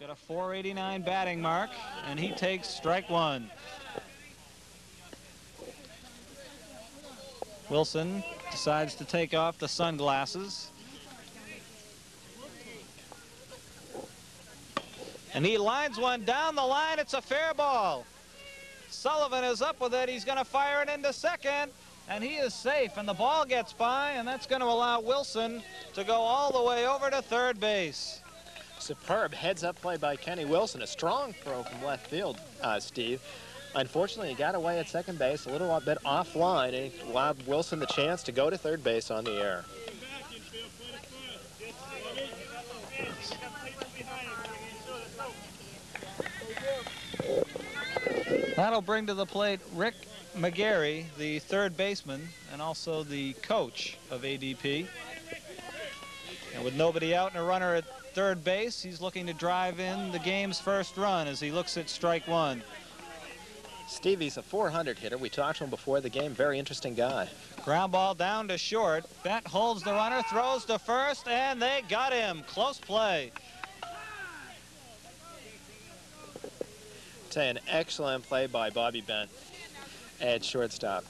got a 489 batting mark, and he takes strike one. Wilson decides to take off the sunglasses. And he lines one down the line. It's a fair ball. Sullivan is up with it. He's going to fire it into second, and he is safe, and the ball gets by, and that's going to allow Wilson to go all the way over to third base. Superb heads-up play by Kenny Wilson. A strong throw from left field, Steve. Unfortunately, he got away at second base a little bit offline, and he allowed Wilson the chance to go to third base on the air. That'll bring to the plate Rick McGarry, the third baseman, and also the coach of ADP. And with nobody out and a runner at third base, he's looking to drive in the game's first run as he looks at strike one. Stevie's a 400 hitter. We talked to him before the game. Very interesting guy. Ground ball down to short. Bent holds the runner, throws to first, and they got him. Close play. An excellent play by Bobby Bent at shortstop.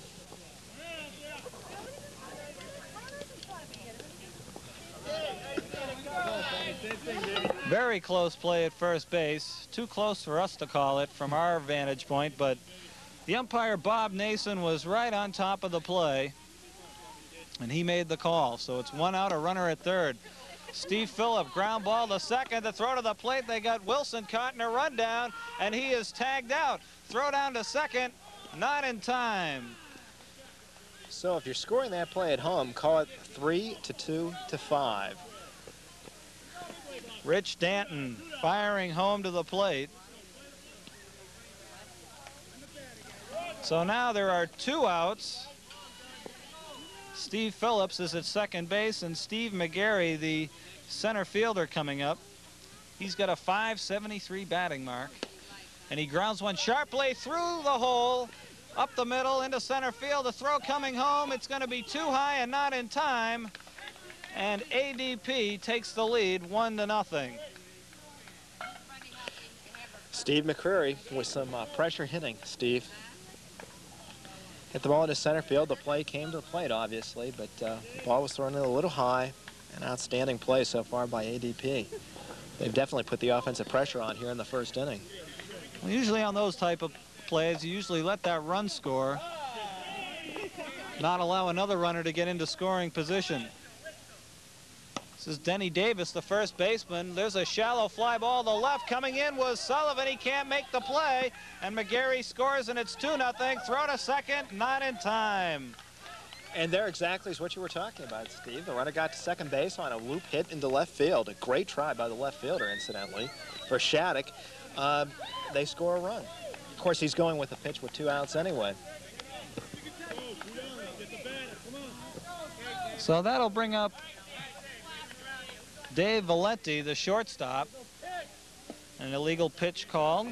Very close play at first base. Too close for us to call it from our vantage point, but the umpire, Bob Nason, was right on top of the play, and he made the call. So it's one out, a runner at third. Steve Phillip, ground ball to second. The throw to the plate. They got Wilson caught in a rundown, and he is tagged out. Throw down to second, not in time. So if you're scoring that play at home, call it 3-2-5. Rich Danton firing home to the plate. So now there are two outs. Steve Phillips is at second base, and Steve McGarry, the center fielder, coming up. He's got a 573 batting mark, and he grounds one sharply through the hole, up the middle into center field. The throw coming home. It's going to be too high and not in time, and ADP takes the lead 1-0. Steve McCreary with some pressure hitting. Steve hit the ball into center field. The play came to the plate, obviously, but the ball was thrown in a little high. An outstanding play so far by ADP. They've definitely put the offensive pressure on here in the first inning. Well, usually on those type of plays, you usually let that run score, not allow another runner to get into scoring position. This is Denny Davis, the first baseman. There's a shallow fly ball to left. Coming in was Sullivan. He can't make the play, and McGarry scores, and it's 2-0. Throw to second, not in time. And there exactly is what you were talking about, Steve. The runner got to second base on a loop hit into left field. A great try by the left fielder, incidentally, for Shattuck. They score a run. Of course, he's going with a pitch with 2 outs anyway. So that'll bring up Dave Valenti, the shortstop. An illegal pitch called.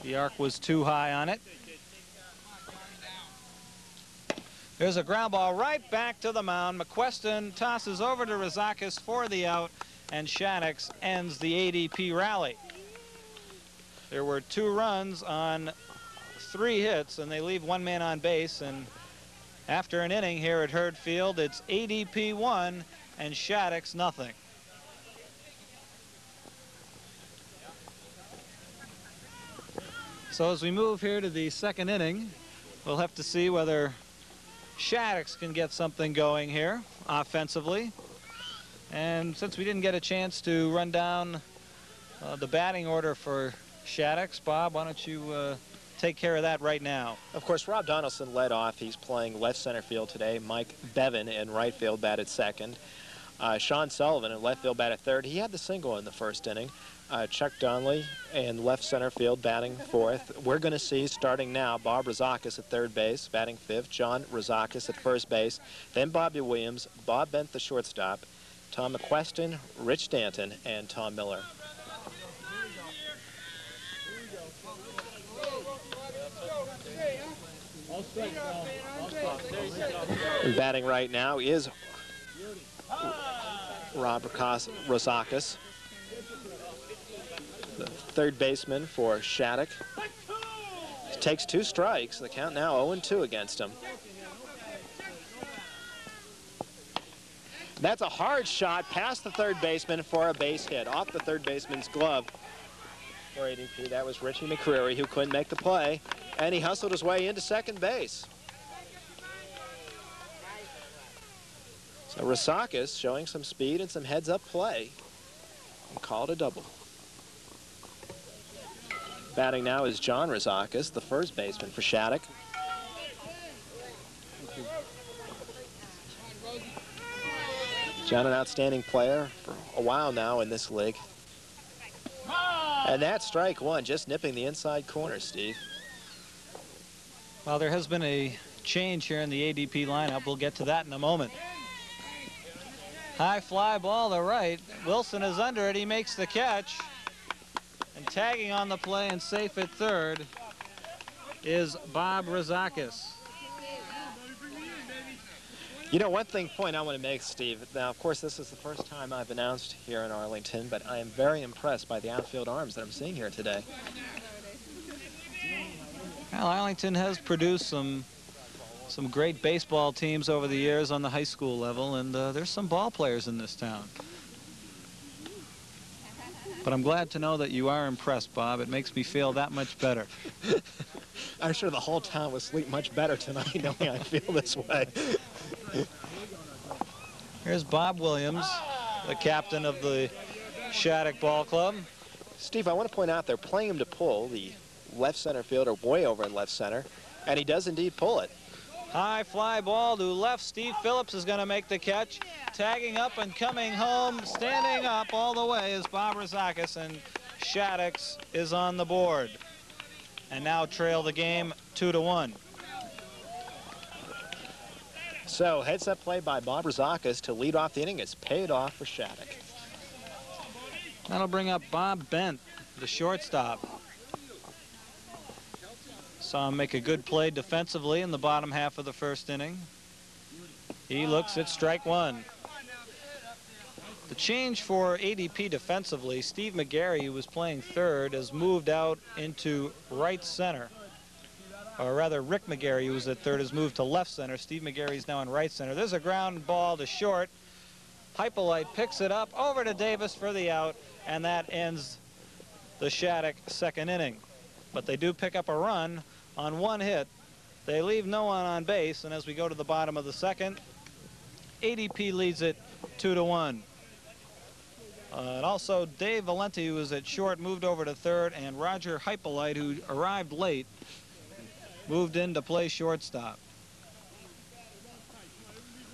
The arc was too high on it. There's a ground ball right back to the mound. McQuestion tosses over to Rozakis for the out, and Shattuck ends the ADP rally. There were 2 runs on 3 hits, and they leave 1 man on base. And after an inning here at Hurd Field, it's ADP 1 and Shattuck 0. So as we move here to the second inning, we'll have to see whether Shattuck can get something going here offensively. And since we didn't get a chance to run down the batting order for Shattuck, Bob, why don't you take care of that right now? Of course, Rob Donaldson led off. He's playing left center field today. Mike Bevan in right field batted second. Sean Sullivan in left field batted third. He had the single in the first inning. Chuck Donnelly in left center field batting fourth. We're going to see, starting now, Bob Rozakis at third base, batting fifth. John Rozakis at first base. Then Bobby Williams, Bob Bent the shortstop, Tom McQuestion, Rich Danton, and Tom Miller. Batting right now is Rob Rozakis. The third baseman for Shattuck takes 2 strikes. The count now 0-2 against him. That's a hard shot past the third baseman for a base hit off the third baseman's glove. For ADP, that was Richie McCreary, who couldn't make the play, and he hustled his way into second base. So Rosakis showing some speed and some heads-up play and called a double. Batting now is John Rosakis, the first baseman for Shattuck. John, an outstanding player for a while now in this league. And that's strike 1, just nipping the inside corner, Steve. Well, there has been a change here in the ADP lineup. We'll get to that in a moment. High fly ball to right. Wilson is under it. He makes the catch. And tagging on the play and safe at third is Bob Rosakis. You know, one point I want to make, Steve. Now, of course, this is the first time I've announced here in Arlington, but I am very impressed by the outfield arms that I'm seeing here today. Well, Arlington has produced some great baseball teams over the years on the high school level, and there's some ball players in this town. But I'm glad to know that you are impressed, Bob. It makes me feel that much better. I'm sure the whole town will sleep much better tonight knowing I feel this way. Here's Bob Williams, the captain of the Shattuck Ball Club. Steve, I want to point out they're playing him to pull. The left center fielder way over in left center, and he does indeed pull it. High fly ball to left. Steve Phillips is going to make the catch. Tagging up and coming home, standing up all the way is Bob Rosakis, and Shattuck's is on the board. And now trail the game 2-1. So heads-up play by Bob Rosakis to lead off the inning. It's paid off for Shattuck. That'll bring up Bob Bent, the shortstop. Saw him make a good play defensively in the bottom half of the first inning. He looks at strike 1. The change for ADP defensively, Steve McGarry, who was playing third, has moved out into right center. Or rather, Rick McGarry, who was at third, has moved to left center. Steve McGarry's now in right center. There's a ground ball to short. Hypolite picks it up over to Davis for the out, and that ends the Shattuck second inning. But they do pick up a run on 1 hit. They leave no one on base, and as we go to the bottom of the second, ADP leads it 2-1. And also Dave Valenti, who was at short, moved over to third, and Roger Hypolite, who arrived late, moved in to play shortstop.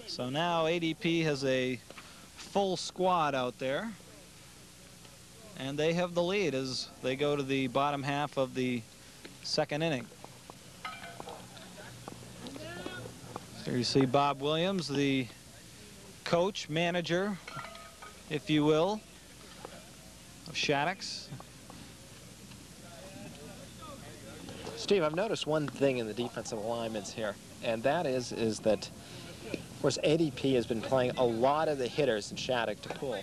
So now ADP has a full squad out there, and they have the lead as they go to the bottom half of the second inning. Here you see Bob Williams, the coach, manager, if you will, of Shattuck's. Steve, I've noticed one thing in the defensive alignments here, and that is that, of course, ADP has been playing a lot of the hitters in Shattuck to pull.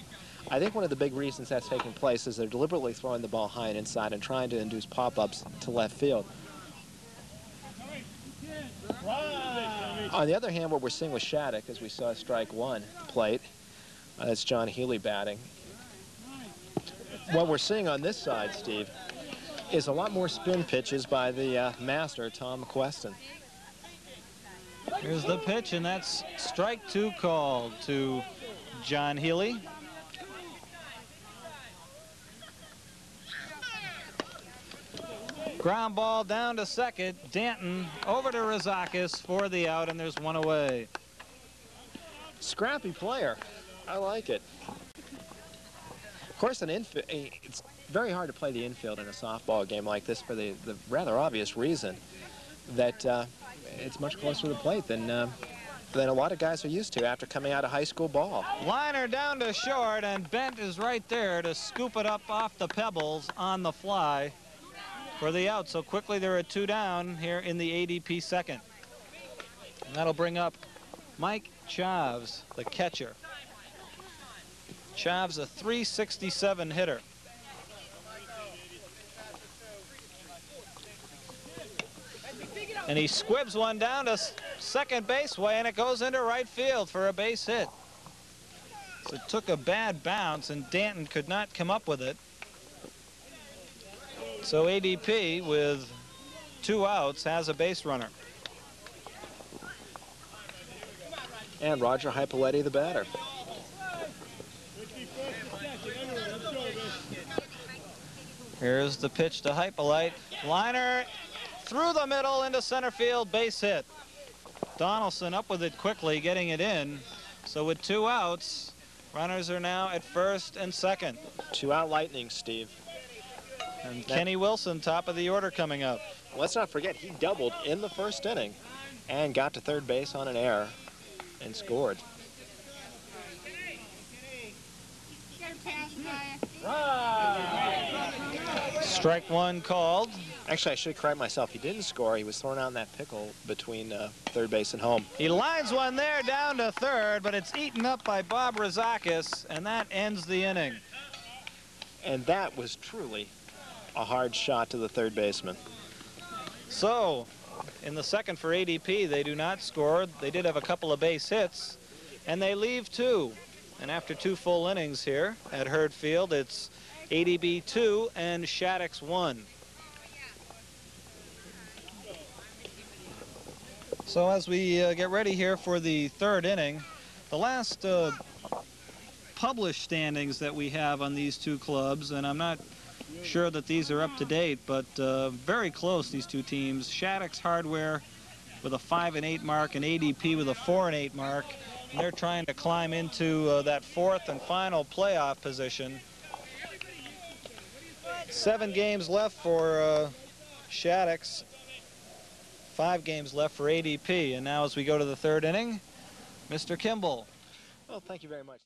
I think one of the big reasons that's taking place is they're deliberately throwing the ball high and inside and trying to induce pop-ups to left field. On the other hand, what we're seeing with Shattuck, as we saw strike 1 at the plate, that's John Healy batting. What we're seeing on this side, Steve, is a lot more spin pitches by the master, Tom McQuestion. Here's the pitch, and that's strike 2 called to John Healy. Ground ball down to second. Danton over to Rosakis for the out, and there's 1 away. Scrappy player. I like it. Of course, it's very hard to play the infield in a softball game like this for the rather obvious reason that it's much closer to the plate than a lot of guys are used to after coming out of high school ball. Liner down to short, and Bent is right there to scoop it up off the pebbles on the fly for the out. So quickly there are 2 down here in the ADP second. And that'll bring up Mike Chaves, the catcher. Chaves, a .367 hitter. And he squibs one down to second base way, and it goes into right field for a base hit. So it took a bad bounce, and Danton could not come up with it. So ADP, with 2 outs, has a base runner. And Roger Hypoletti, the batter. Here's the pitch to Hypolite. Liner through the middle into center field, base hit. Donaldson up with it quickly, getting it in. So with 2 outs, runners are now at first and second. 2-out Lightning, Steve. And Kenny Wilson, top of the order, coming up. Let's not forget, he doubled in the first inning and got to third base on an error and scored. Strike 1 called. Actually, I should correct myself. He didn't score. He was thrown out in that pickle between third base and home. He lines one there down to third, but it's eaten up by Bob Rozakis, and that ends the inning. And that was truly a hard shot to the third baseman. So, in the second for ADP, they do not score. They did have a couple of base hits, and they leave 2. And after 2 full innings here at Hurd Field, it's ADP 2 and Shaddix 1. So as we get ready here for the third inning, the last published standings that we have on these 2 clubs, and I'm not sure that these are up to date, but very close, these 2 teams. Shaddix Hardware with a 5-8 mark and ADP with a 4-8 mark. And they're trying to climb into that 4th and final playoff position. 7 games left for Shaddix. 5 games left for ADP. And now as we go to the third inning, Mr. Kimball. Well, thank you very much.